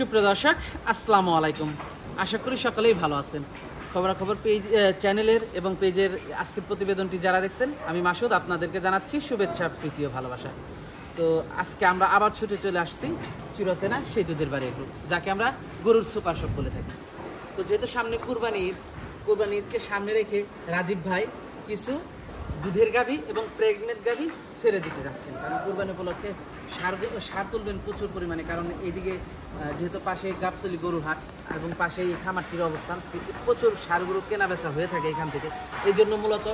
সুপ্রিয় দর্শক, আসসালামু আলাইকুম। আশা করি সকলেই ভালো আছেন। খবরাখবর পেজ চ্যানেলের এবং পেজের আজকের প্রতিবেদনটি যারা দেখছেন, আমি মাসুদ আপনাদেরকে জানাচ্ছি শুভেচ্ছা, প্রীতি ও ভালোবাসা। তো আজকে আমরা আবার ছুটে চলে আসছি চিরচেনা সেই দুধের বাড়ি এগ্রো, যাকে আমরা গরুর সুপার শপ বলে থাকি। তো যেহেতু সামনে কুরবানি ঈদকে সামনে রেখে রাজীব ভাই কিছু দুধের গাভী এবং প্রেগনেন্ট গাভী ছেড়ে দিতে যাচ্ছেন, কারণ কুরবানি উপলক্ষে সার তুলবেন প্রচুর পরিমাণে। কারণ এইদিকে যেহেতু পাশে গাবতলী গরুর হাট এবং পাশে এই খামারটির অবস্থান, প্রচুর সার গরু কেনা বেচা হয়ে থাকে এখান থেকে। এই জন্য মূলত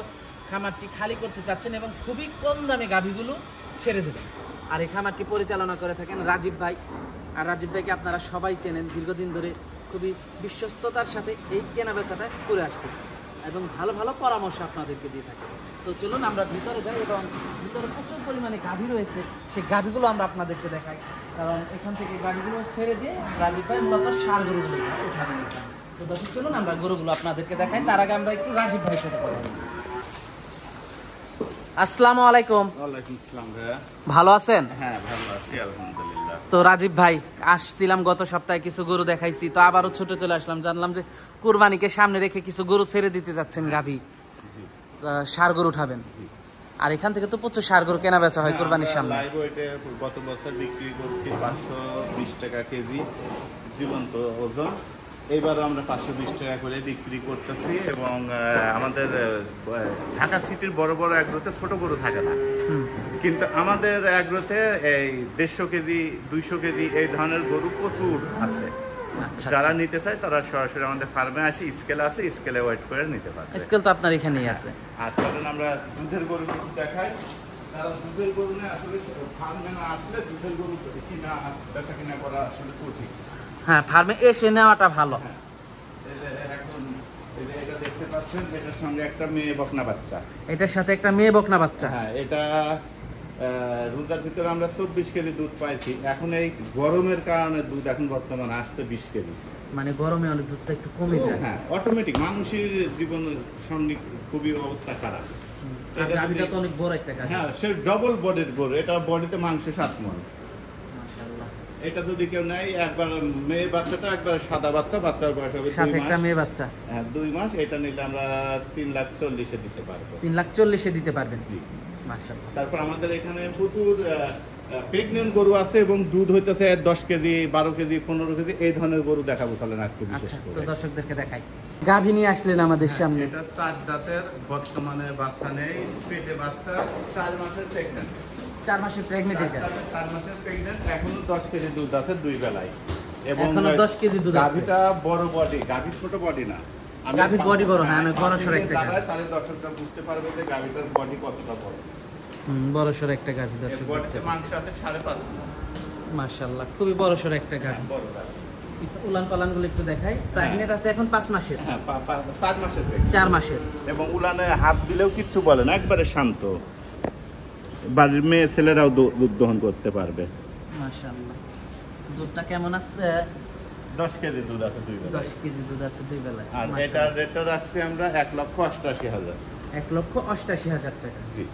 খামারটি খালি করতে চাচ্ছেন এবং খুবই কম দামে গাভীগুলো ছেড়ে দেবেন। আর এই খামারটি পরিচালনা করে থাকেন রাজীব ভাই। আর রাজীব ভাইকে আপনারা সবাই চেনেন, দীর্ঘদিন ধরে খুবই বিশ্বস্ততার সাথে এই কেনা বেচাটা করে আসতেছে এবং ভালো ভালো পরামর্শ আপনাদেরকে দিয়ে থাকে। তো চলুন আমরা ভিতরে যাই এবং ভিতরে প্রচুর পরিমাণে গাভী রয়েছে, সেই গাভীগুলো আমরা আপনাদেরকে দেখাই। কারণ এখান থেকে গাভীগুলো ছেড়ে দিয়ে রাজীব ভাই মূলত সার গরুগুলো উঠাবেন। তো দর্শক চলুন আমরা গরুগুলো আপনাদেরকে দেখাই। তার আগে আমরা একটু রাজীব ভাইয়ের সাথে কথা বলি। আসসালামু আলাইকুম। ওয়ালাইকুম আসসালাম ভাইয়া। ভালো আছেন? হ্যাঁ ভালো আছি আলহামদুলিল্লাহ। তো রাজীব ভাই, আসছিলাম গত সপ্তাহে, কিছু গরু দেখাইছি, তো আবারও ছুটে চলে আসলাম। জানলাম যে কুরবানিকে সামনে রেখে কিছু গরু ছেড়ে দিতে যাচ্ছেন গাভী, সার গরু উঠাবেন। আর এখান থেকে তো প্রচুর সার গরু কেনা বেচা হয় কুরবানির সামনে। লাইভ ওয়েটে গত বছর বিক্রি করছি 520 টাকা কেজি জীবন্ত ওজন। এবারও আমরা 520 টাকা করে বিক্রি করতেছি এবং আমাদের ঢাকা সিটির বড় বড় অ্যাগ্রোতে ছোট গরু থাকে না, কিন্তু আমাদের অ্যাগ্রোতে এই 150 কেজি 200 কেজি এই ধরনের গরু প্রচুর আছে। যারা নিতে চায় তারা সরাসরি আমাদের ফার্মে আসে, স্কেল আছে, স্কেলে ওয়েট করে নিতে পারবে। স্কেল তো আপনার এখানেই আছে। আর চলুন আমরা দুধের গরু কিছু দেখাই। তারা দুধের গরু না আসলে ফার্মে না আসলে দুধের গরু কিনা বেচা কিনা করা আসলে কঠিন। হ্যাঁ, ফার্মে এসে নেওয়াটা ভালো। এখন এটা দেখতে পাচ্ছেন, এটার সঙ্গে একটা মেয়ে বকনা বাচ্চা। এটার সাথে একটা মেয়ে বকনা বাচ্চা। হ্যাঁ, এটা রোজার ভিতরে আমরা 24 কেজি দুধ পাইছি। এখন এই গরমের কারণে দুধ এখন বর্তমানে আসছে 20 কেজি। মানে গরমে অনেক দুধটা একটু কমে যায়। হ্যাঁ, অটোমেটিক মানুষের জীবন সঙ্গে খুবই অবস্থা খারাপ। গাভীটা তো অনেক বড় একটা গাভী। হ্যাঁ, সে ডবল বডির গরু। এটা বডিতে মাংস 7 মণ। মাশাআল্লাহ। এটা যদি কেউ নেয়, একবার মেয়ে বাচ্চাটা একবার সাদা বাচ্চা, বাচ্চার বয়স হবে 2 মাস। সাথে একটা মেয়ে বাচ্চা। হ্যাঁ, 2 মাস। এটা নিলে আমরা 3,40,000 এ দিতে পারবো। 3,40,000 দিতে পারবেন। জি মাশাআল্লাহ। তারপর আমাদের এখানে প্রচুর প্রেগনেন্ট গরু আছে এবং দুধ হইতেছে 10 কেজি 12 কেজি 15 কেজি এই ধরনের গরু দেখাবো চলেন আজকে বিশেষ আচ্ছা, করে। তো দর্শকদেরকে দেখাই। গাভী নিয়ে আসলেন আমাদের সামনে। এটা 4 দাঁতের, বর্তমানে বাচ্চা নেই, পেটে বাচ্চা, 4 মাসের প্রেগনেন্ট। 4 মাসের প্রেগনেন্ট এটা। 4 মাসের প্রেগনেন্ট, এখনো 10 কেজি দুধ আছে 2 বেলায়। এবং এখনো 10 কেজি দুধ আছে। গাভীটা বড় বডি, গাভী ছোট বডি না। গাভীর বডি বড়, হ্যাঁ, অনেক বড় সর একটা গাভী। তাহলে দর্শকরা বুঝতে পারবে যে গাভীটার বডি কতটা বড়। বড় সর একটা গাভী দর্শক। বডিতে মাংস আছে 5.5 মণ। মাশাআল্লাহ, খুবই বড় সর একটা গাভী। বড় গাভী। উলান পালানগুলো একটু দেখাই। প্রেগনেন্ট আছে এখন 5 মাসের। হ্যাঁ, 4 মাসের প্রেগনেন্ট। 4 মাসের। এবং উলানে হাত দিলেও কিচ্ছু বলে না, একবারে শান্ত। বাড়ির মেয়ে ছেলেরাও দুধ দহন করতে পারবে। মাশাআল্লাহ। দুধটা কেমন আছে? 10 কেজি দুধ আছে 2 বেলায়। 10 কেজি দুধ আছে 2 বেলায়। আর এটার রেটটা রাখছি আমরা 1,88,000। 1,88,000 টাকা। জি,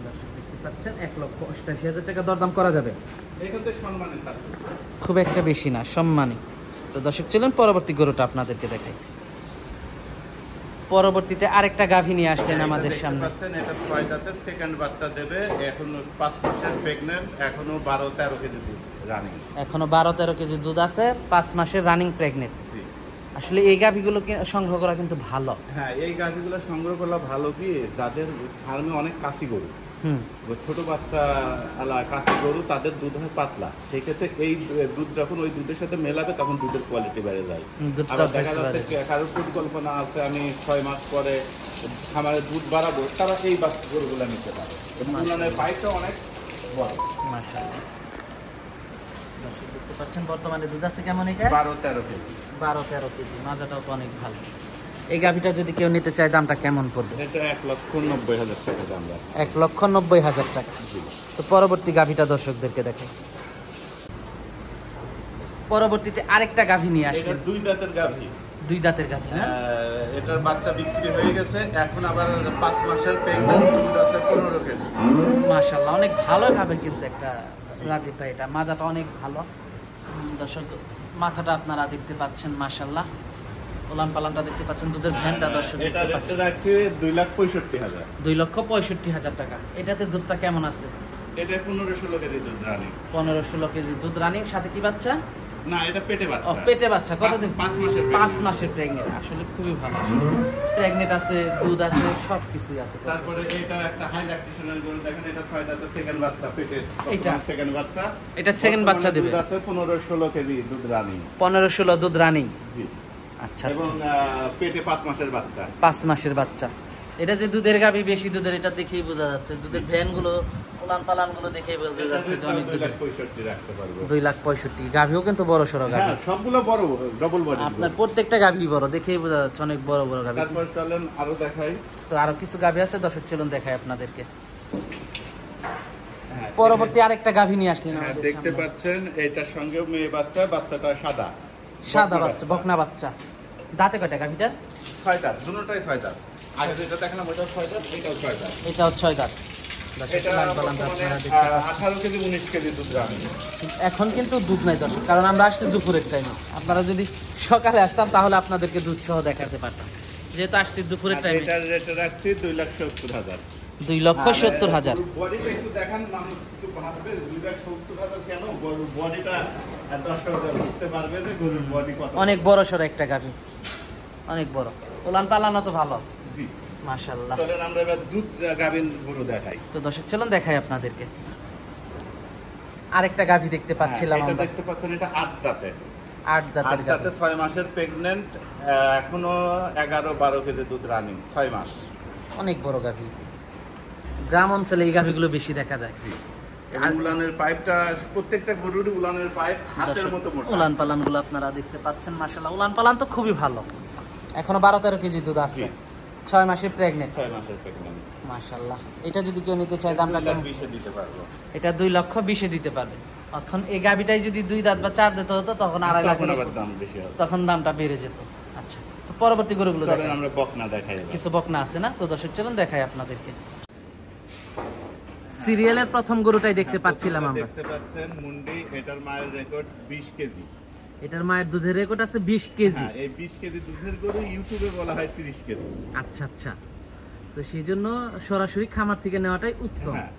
দর্শক দেখতে পাচ্ছেন, 1,88,000 টাকা দরদাম করা যাবে। এখান থেকে সম্মানে ছাড়ছে। খুব একটা বেশি না, সম্মানী। তো দর্শক চলুন পরবর্তী গরুটা আপনাদেরকে দেখাই। পরবর্তীতে আরেকটা গাভী নিয়ে আসলেন আমাদের সামনে। পাচ্ছেন, এটা 6 দাঁতের সেকেন্ড বাচ্চা দেবে, এখনো 5 মাসের প্রেগনেন্ট, এখনো 12-13 কেজি দুধ রানিং। এখনো 12-13 কেজি দুধ আছে, 5 মাসের রানিং প্রেগনেন্ট। জি, আসলে এই গাভীগুলো সংগ্রহ করা কিন্তু ভালো। হ্যাঁ, এই গাভীগুলো সংগ্রহ করা ভালো। কি যাদের ফার্মে অনেক কাশি গরু, ছোট বাচ্চা আলা কাশি গরু, তাদের দুধ হয় পাতলা, সেই ক্ষেত্রে এই দুধ যখন ওই দুধের সাথে মেলাবে তখন দুধের কোয়ালিটি বেড়ে যায়। আবার দেখা যাচ্ছে কারোর পরিকল্পনা আছে আমি 6 মাস পরে খামারে দুধ বাড়াবো, তারা এই গরুগুলো নিতে পারে। এবং উনানের পাইপটা অনেক বড়। মাশাআল্লাহ। দর্শক দেখতে পাচ্ছেন বর্তমানে দুধ আছে কেমন? এটা 12-13 কেজি। 12-13 কেজি, মাজাটাও তো অনেক ভালো। এই গাভীটা যদি কেউ নিতে চায় দামটা কেমন পড়বে? এটা 1,90,000 টাকা দাম। 1,90,000 টাকা। তো পরবর্তী গাভীটা দর্শকদেরকে দেখাই। পরবর্তীতে আরেকটা গাভী নিয়ে আসলে। এটা 2 দাঁতের গাভী। 2 দাঁতের গাভী না? এটার বাচ্চা বিক্রি হয়ে গেছে, এখন আবার 5 মাসের প্রেগন্যান্ট, দুধ আছে 15 কেজি। মাশাআল্লাহ, অনেক ভালো খাবে কিন্তু একটা রাজীব ভাই। এটা মাজাটা অনেক ভালো। দর্শক মাথাটা আপনারা দেখতে পাচ্ছেন, মাশাআল্লাহ। ওলান পালানটা দেখতে পাচ্ছেন, দুধের ভ্যানটা দর্শক এটা দেখতে পাচ্ছেন। রাখছি 2,65,000। 2,65,000 টাকা। এটাতে দুধটা কেমন আছে? এটা 15-16 কেজি দুধ রানিং। 15-16 কেজি দুধ রানিং, সাথে কি বাচ্চা? না, এটা পেটে ও, বাচ্চা। পেটে বাচ্চা। কতদিন? 5 মাসের। 5 মাসের প্রেগনেন্ট। আসলে খুবই ভালো। প্রেগনেন্ট আছে, দুধ আছে, সব কিছুই আছে। তারপরে এটা একটা হাই ল্যাকটেশনের গরু, দেখেন এটা 6 দাঁতের সেকেন্ড বাচ্চা, পেটে এটা সেকেন্ড বাচ্চা। এটা সেকেন্ড বাচ্চা দেবে। দুধ আছে 15-16 কেজি দুধ রানিং। 15-16 দুধ রানিং। জি। আচ্ছা, এবং আচ্ছা। পেটে 5 মাসের বাচ্চা। 5 মাসের বাচ্চা। এটা যে দুধের গাভী, বেশি দুধের, এটা দেখেই বোঝা যাচ্ছে। দুধের ভ্যানগুলো, উলান পালানগুলো দেখেই বোঝা যাচ্ছে যে অনেক দুধের। 2,65,000 রাখতে পারবো। 2,65,000। গাভীও কিন্তু বড় সড়ো গাভী। হ্যাঁ, সবগুলো বড় ডবল বডি। আপনার প্রত্যেকটা গাভী বড়, দেখেই বোঝা যাচ্ছে অনেক বড় বড় গাভী। তারপর চলেন আরো দেখাই। তো আরো কিছু গাভী আছে, দর্শক চলুন দেখাই আপনাদেরকে। হ্যাঁ, পরবর্তী আরেকটা গাভী নিয়ে আসলেন হ্যাঁ, আমাদের দেখতে সামনে। পাচ্ছেন এটার সঙ্গে মেয়ে বাচ্চা, বাচ্চাটা সাদা সাদা বাচ্চা, বকনা বাচ্চা। দাঁতে কয়টা গাভীটা? 6 দাঁত, দুটোটাই 6 দাঁত। আগে যেটা দেখালাম ওটাও 6 দাঁত, এটাও 6 দাঁত। এটাও 6 দাঁত। দর্শক, এটা উলান পালানটা বর্তমানে আপনারা দেখতে পাচ্ছেন। 18 কেজি 19 কেজি দুধ রাখে। এখন কিন্তু দুধ নাই দর্শক, কারণ আমরা আসছি দুপুরের টাইমে। আপনারা যদি সকালে আসতাম তাহলে আপনাদেরকে দুধ সহ দেখাতে পারতাম, যেহেতু আসছি দুপুরের টাইমে। এটার রেট রাখছি 2,70,000। 2,70,000। বডিটা একটু দেখান, মানুষ একটু ভাববে 2,70,000 কেন? গরুর বডিটা দর্শকরা বুঝতে পারবে যে গরুর বডি কত। অনেক বড় সড়ো একটা গাভী, অনেক বড়। উলান পালানো তো ভালো, জি। মাশাআল্লাহ। চলেন আমরা এবার দুধ গাভীর গরু দেখাই। তো দর্শক চলুন দেখাই আপনাদেরকে। আরেকটা গাভী দেখতে পাচ্ছিলাম এটা আমরা। দেখতে পাচ্ছেন, এটা 8 দাঁতে। 8 দাঁতের 8 গাভী, দাঁতে 6 মাসের প্রেগনেন্ট, এখনো 11-12 কেজি দুধ রানিং, 6 মাস। অনেক বড় গাভী। গ্রাম অঞ্চলে এই গাভীগুলো বেশি দেখা যায়। এবং উলানের পাইপটা, প্রত্যেকটা গরুর উলানের পাইপ হাতের দর্শক, মতো মোটা। উলান পালানগুলো আপনারা দেখতে পাচ্ছেন, মাশাআল্লাহ। উলান পালান তো খুবই ভালো। এখনো 12-13 কেজি দুধ আছে। জি। 6 মাসের প্রেগনেন্ট, 6 মাসের প্রেগনেন্ট। মাশাআল্লাহ। এটা যদি কেউ নিতে চায় দামটা কেমন? 2,20,000 দিতে পারবো। এটা 2,20,000 দিতে পারবে। এখন এই গাভিটাই যদি 2 দাঁত বা 4 দাঁত হতো তখন 2.5 লাখ, তখন আবার দাম বেশি হবে। তখন দামটা বেড়ে যেত। আচ্ছা, তো পরবর্তী গরুগুলো চলেন দেখাই। আমরা বকনা দেখাই এবার। কিছু বকনা আছে না? তো দর্শক চলুন দেখাই আপনাদেরকে। সিরিয়ালের প্রথম গরুটাই দেখতে পাচ্ছিলাম আমরা। দেখতে পাচ্ছেন মুন্ডি, এটার মায়ের রেকর্ড 20 কেজি। এটার মায়ের দুধের রেকর্ড আছে 20 কেজি। হ্যাঁ, এই 20 কেজি দুধের গরু ইউটিউবে বলা হয় 30 কেজি। আচ্ছা, আচ্ছা। তো সেই জন্য সরাসরি খামার থেকে নেওয়াটাই উত্তম। হ্যাঁ।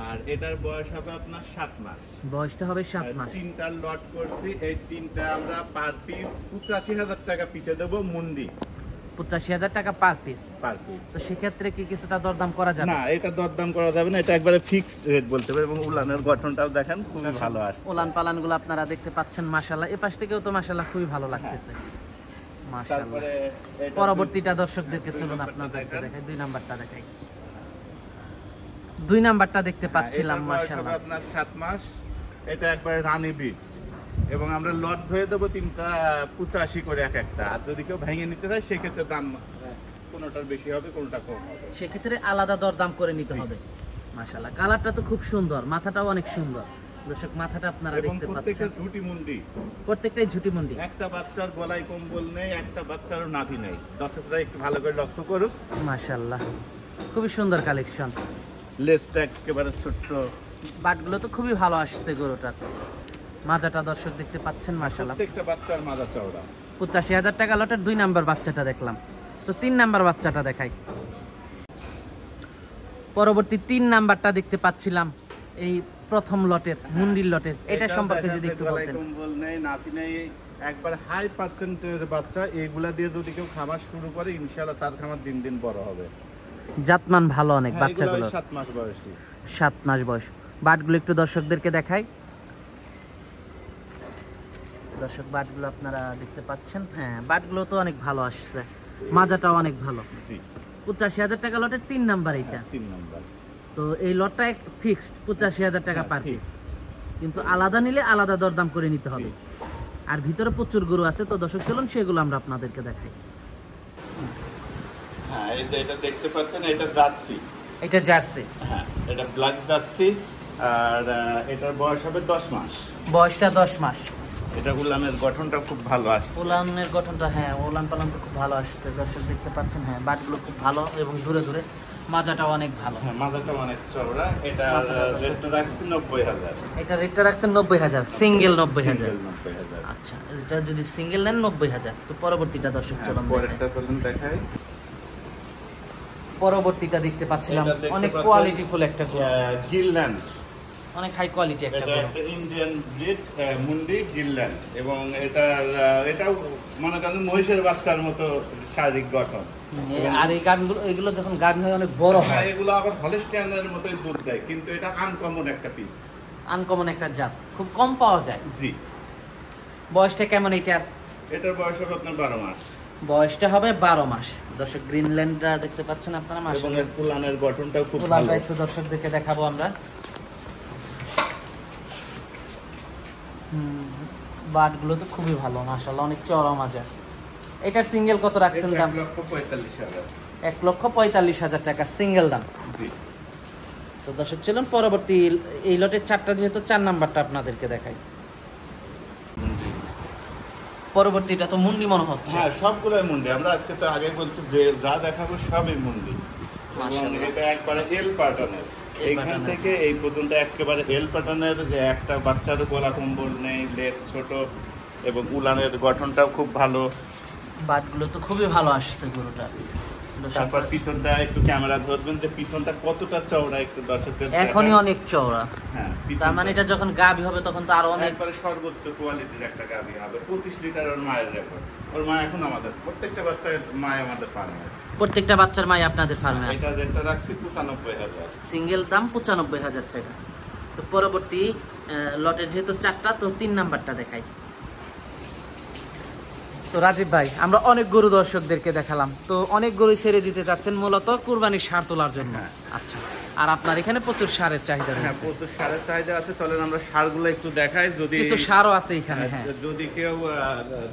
আর এটার বয়স হবে আপনার 7 মাস। বয়সটা হবে 7 মাস। 3টা লট করছি, এই 3টা আমরা পার পিস 85,000 টাকা পিছে দেবো মুন্ডি। 85,000 টাকা পার পিস। Per piece. তো সেক্ষেত্রে কি কিছুটা দরদাম করা যাবে? না, এটা দরদাম করা যাবে না, এটা একবারে ফিক্সড রেট বলতে পারে। এবং উলানের গঠনটাও দেখেন খুবই ভালো আসছে। উলান পালানগুলো আপনারা দেখতে পাচ্ছেন, মাশাআল্লাহ। এই পাশ থেকেও তো মাশাআল্লাহ খুবই ভালো লাগতেছে, মাশাআল্লাহ। তারপরে এটা পরবর্তীটা দর্শকদেরকে চলুন আপনাদেরকে দেখাই। 2 নাম্বারটা দেখাই। 2 নাম্বারটা দেখতে পাচ্ছিলাম, এটার বয়স হবে মাশাআল্লাহ। আপনার 7 মাস। এটা একবারে রানী বিট। এবং আমরা লট ধরে দেবো 3টা 85 করে এক একটা। আর যদি কেউ ভেঙে নিতে চায় সেক্ষেত্রে দাম কোনোটার বেশি হবে, কোনোটা কম হবে। সেক্ষেত্রে আলাদা দরদাম করে নিতে জি। হবে। মাশাআল্লাহ, কালারটা তো খুব সুন্দর, মাথাটাও অনেক সুন্দর। দর্শক, মাথাটা আপনারা এবং দেখতে প্রত্যেকটা পাচ্ছেন, ঝুটি মুন্ডি। প্রত্যেকটাই ঝুটি মুন্ডি। একটা বাচ্চার গলায় কম্বল নেই, একটা বাচ্চারও নাভি নেই। দর্শকরা একটু ভালো করে লক্ষ্য করুক। মাশাআল্লাহ, খুবই সুন্দর কালেকশন। লেজটা একেবারে ছোট্ট। বাটগুলো তো খুবই ভালো আসছে গরুটার। মাজাটা দর্শক দেখতে পাচ্ছেন, মাশাআল্লাহ। প্রত্যেকটা বাচ্চার মাজা চওড়া। 85,000 টাকা লটের 2 নাম্বার বাচ্চাটা দেখলাম। তো 3 নাম্বার বাচ্চাটা দেখাই। পরবর্তী 3 নাম্বারটা দেখতে পাচ্ছিলাম এই প্রথম লটের, মুন্ডির লটের। এটা সম্পর্কে যদি একটু গলায় বলতেন। কম্বল নেই, নাভি নেই, একবার হাই পার্সেন্টের বাচ্চা। এইগুলা দিয়ে যদি কেউ খামার শুরু করে, ইনশাআল্লাহ তার খামার দিন দিন বড় হবে। জাতমান ভালো অনেক হ্যাঁ, এগুলো বাচ্চাগুলো। 7 মাস বয়সী। 7 মাস বয়স। বাটগুলো একটু দর্শকদেরকে দেখাই। দর্শক, বাটগুলো আপনারা দেখতে পাচ্ছেন। হ্যাঁ, বাটগুলো তো অনেক ভালো আসছে, মাজাটাও অনেক ভালো। জি। 85,000 টাকা লটের 3 নাম্বার এটা। 3 নাম্বার। তো এই লটটা ফিক্সড 85,000 টাকা পার পিস। fixed। কিন্তু আলাদা নিলে আলাদা দরদাম করে নিতে হবে। আর ভিতরে প্রচুর গরু আছে, তো দর্শক চলুন সেগুলো আমরা আপনাদেরকে দেখাই। হ্যাঁ, এই যে এটা দেখতে পাচ্ছেন, এটা জার্সি। এটা জার্সি। হ্যাঁ, এটা ব্ল্যাক জার্সি। আর এটার বয়স হবে 10 মাস। বয়সটা 10 মাস। এটা উলানের গঠনটা খুব ভালো আসছে। উলানের গঠনটা, হ্যাঁ উলান পালান তো খুব ভালো আসছে, দর্শক দেখতে পাচ্ছেন। হ্যাঁ বাটগুলো খুব ভালো এবং দূরে দূরে মাজাটাও অনেক ভালো। হ্যাঁ মাথাটা অনেক চওড়া। এটা রেটটা রাখছি 90,000। এটা রেটটা রাখছেন 90,000, সিঙ্গেল 90,000। 90,000। আচ্ছা, এটা যদি সিঙ্গেল নেন 90,000। তো পরবর্তীটা দর্শক চলুন দেখাই। পরেরটা চলুন দেখাই। পরবর্তীটা দেখতে পাচ্ছিলাম এটা দেখতে অনেক পাচ্ছেন, কোয়ালিটিফুল একটা গরু, গিরল্যান্ড। অনেক হাই কোয়ালিটি একটা এটা গরু। একটা ইন্ডিয়ান ব্রিড মুন্ডি গিরল্যান্ড, এবং এটাও মনে করেন মহিষের বাচ্চার মতো শারীরিক গঠন। আর এই গাভীগুলো, এগুলো যখন গাভী হয় অনেক বড় হ্যাঁ, হয়। এগুলো আবার হলস্টাইনের মতোই দুধ দেয়, কিন্তু এটা আনকমন একটা পিস। আনকমন একটা জাত, খুব কম পাওয়া যায়। জি। বয়সটা কেমন এটার? এটার বয়স হবে আপনার 12 মাস। বয়সটা হবে 12 মাস। দর্শক গ্রিনল্যান্ডটা দেখতে পাচ্ছেন আপনারা, এবং মাশাআল্লাহ। এর উলানের গঠনটাও খুব ভালো। উলানটা একটু দর্শকদেরকে দেখাবো আমরা। বাটগুলো তো খুবই ভালো মাশাআল্লাহ, অনেক চওড়া মাজা। এটার সিঙ্গেল কত রাখছেন দাম? 1,45,000। 1,45,000 টাকা সিঙ্গেল দাম। জি। তো দর্শক চলুন পরবর্তী এই লটের 4টা, যেহেতু 4 নাম্বারটা আপনাদেরকে দেখাই। পরবর্তীটা তো মুন্ডি মনে হচ্ছে। হ্যাঁ সবগুলোই মুন্ডি। আমরা আজকে তো আগে বলছি যে যা দেখাবো সবই মুন্ডি। মাশাআল্লাহ। এটা একবারে এল প্যাটার্নের। এইখান থেকে এই পর্যন্ত একেবারে এল প্যাটার্নের, যে একটা বাচ্চারও গলা কম্বল নেই, লেজ ছোট, এবং উলানের গঠনটাও খুব ভালো। বাটগুলো তো খুবই ভালো আসছে গরুটা। তারপর পিছনটা একটু ক্যামেরা ধরবেন যে পিছনটা কতটা চওড়া, একটু দর্শকদের এখনই দেখান। অনেক চওড়া। হ্যাঁ তার মানে এটা যখন গাভী হবে তখন তো আরো অনেক। একবারে সর্বোচ্চ কোয়ালিটির একটা গাভী হবে। 25 লিটার ওর মায়ের রেকর্ড। ওর মা এখন আমাদের প্রত্যেকটা বাচ্চার মায় আমাদের ফার্মে। প্রত্যেকটা বাচ্চার মাই আপনাদের ফার্মে আছে। এটা রেটটা রাখছি 95,000। সিঙ্গেল দাম 95,000 টাকা। তো পরবর্তী লটের যেহেতু 4টা, তো 3 নাম্বারটা দেখাই। তো রাজীব ভাই, আমরা অনেক গরু দর্শকদেরকে দেখালাম, তো অনেক গরু ছেড়ে দিতে চাচ্ছেন মূলত কুরবানির সার তোলার জন্য। হ্যাঁ। আচ্ছা, আর আপনার এখানে প্রচুর সারের চাহিদা হ্যাঁ রয়েছে। প্রচুর সারের চাহিদা আছে। চলেন আমরা সারগুলো একটু দেখাই। যদি কিছু সারও আছে এখানে। হ্যাঁ, যদি কেউ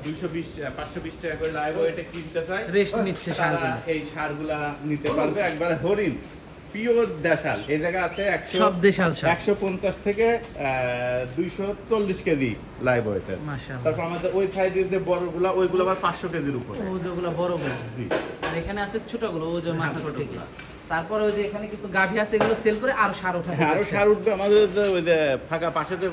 520 টাকা করে লাইভ ওয়েটে কিনতে চায়, রেস্ট নিচ্ছে তারা সারগুলো। এই সারগুলা নিতে পারবে। একবারে হরিণ পিওর দেশাল। এই জায়গা আছে সব দেশাল সার। 150 থেকে 240 কেজি লাইভ ওয়েটের। মাশাআল্লাহ। তারপর আমাদের ওই সাইডে যে বড়গুলা, ওইগুলো আবার 500 কেজির উপরে। ও যেগুলো বড় গরু। জি। আর এখানে আছে ছোটগুলো, ও যে মাথা থেকে। ছোটগুলা। তারপরে ওই যে এখানে কিছু গাভী আছে, এগুলো সেল করে আরো সার ওঠা। হ্যাঁ, আরো সার উঠবে। আমাদের যে ওই যে ফাঁকা পাশে যে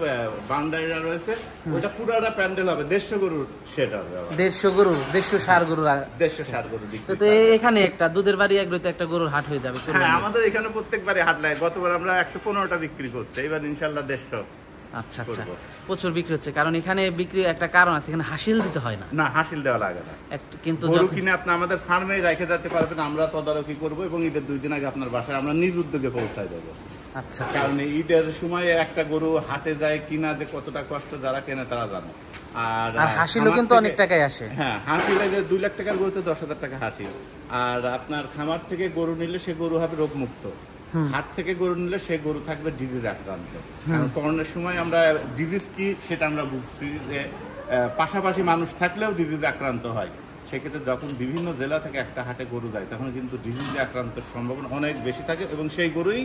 বাউন্ডারিটা রয়েছে, ওটা পুরাটা প্যান্ডেল হবে। 150 গরুর সেট হবে। 150 গরু, 150 সার গরু। 150 সার গরু বিক্রি তো করা হবে। এখানে একটা দুধের বাড়ি একগ্রতে একটা গরুর হাট হয়ে যাবে। হ্যাঁ, আমাদের এখানে প্রত্যেকবারই হাট লাগে। গতবার আমরা 115টা বিক্রি করছি, এবার ইনশাল্লাহ 150। আচ্ছা আচ্ছা, করবো। প্রচুর বিক্রি হচ্ছে, কারণ এখানে বিক্রি একটা কারণ আছে, এখানে হাসিল দিতে হয় না। না, হাসিল দেওয়া লাগে না। কিন্তু গরু যখন- কিনে আপনি আমাদের ফার্মে রেখে যেতে পারবেন, আমরা তদারকি করবো, এবং ঈদের 2 দিন আগে আপনার বাসায় আমরা নিজ উদ্যোগে পৌঁছায় দেবো। আচ্ছা আচ্ছা। কারণ ঈদের সময় একটা গরু হাটে যায় কিনা যে কতটা কষ্ট, যারা কেনে তারা জানে। আর হাসিলও কিন্তু অনেক টাকায় আসে। হ্যাঁ, হাসিলে যে 2 লাখ টাকার গরুতে 10,000 টাকা হাসিল। আর আপনার খামার থেকে গরু নিলে সে গরু হবে রোগমুক্ত। হাট থেকে গরু নিলে সে গরু থাকবে ডিজিজ আক্রান্ত। কারণ করোনার সময় আমরা ডিজিজ কি সেটা আমরা বুঝছি যে পাশাপাশি মানুষ থাকলেও ডিজিজ আক্রান্ত হয়। সেক্ষেত্রে যখন বিভিন্ন জেলা থেকে একটা হাটে গরু যায়, তখন কিন্তু ডিজিজে আক্রান্তের সম্ভাবনা অনেক বেশি থাকে, এবং সেই গরুই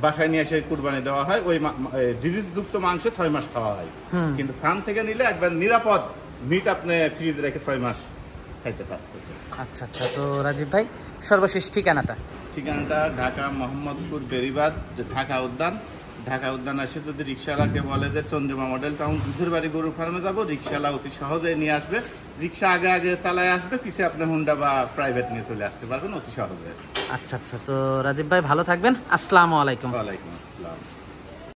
বাসায় নিয়ে এসে কুরবানি দেওয়া হয়। ওই ডিজিজযুক্ত মাংস 6 মাস খাওয়া হয়। কিন্তু ফার্ম থেকে নিলে একবার নিরাপদ মিট আপনি ফ্রিজ রেখে 6 মাস খাইতে পারতেছেন। আচ্ছা আচ্ছা। তো রাজীব ভাই, সর্বশেষ ঠিকানাটা? ঠিকানাটা ঢাকা মোহাম্মদপুর বেরিবাদ, ঢাকা উদ্যান। ঢাকা উদ্যান এসে যদি রিক্সাওয়ালাকে বলে যে চন্দ্রিমা মডেল টাউন দুধের বাড়ি গরু ফার্মে যাবো, রিক্সাওয়ালা অতি সহজেই নিয়ে আসবে। রিক্সা আগে আগে চালায় আসবে, পিছিয়ে আপনি হুন্ডা বা প্রাইভেট নিয়ে চলে আসতে পারবেন অতি সহজে। আচ্ছা আচ্ছা। তো রাজীব ভাই ভালো থাকবেন, আসসালামু আলাইকুম। ওয়ালাইকুম আসসালাম।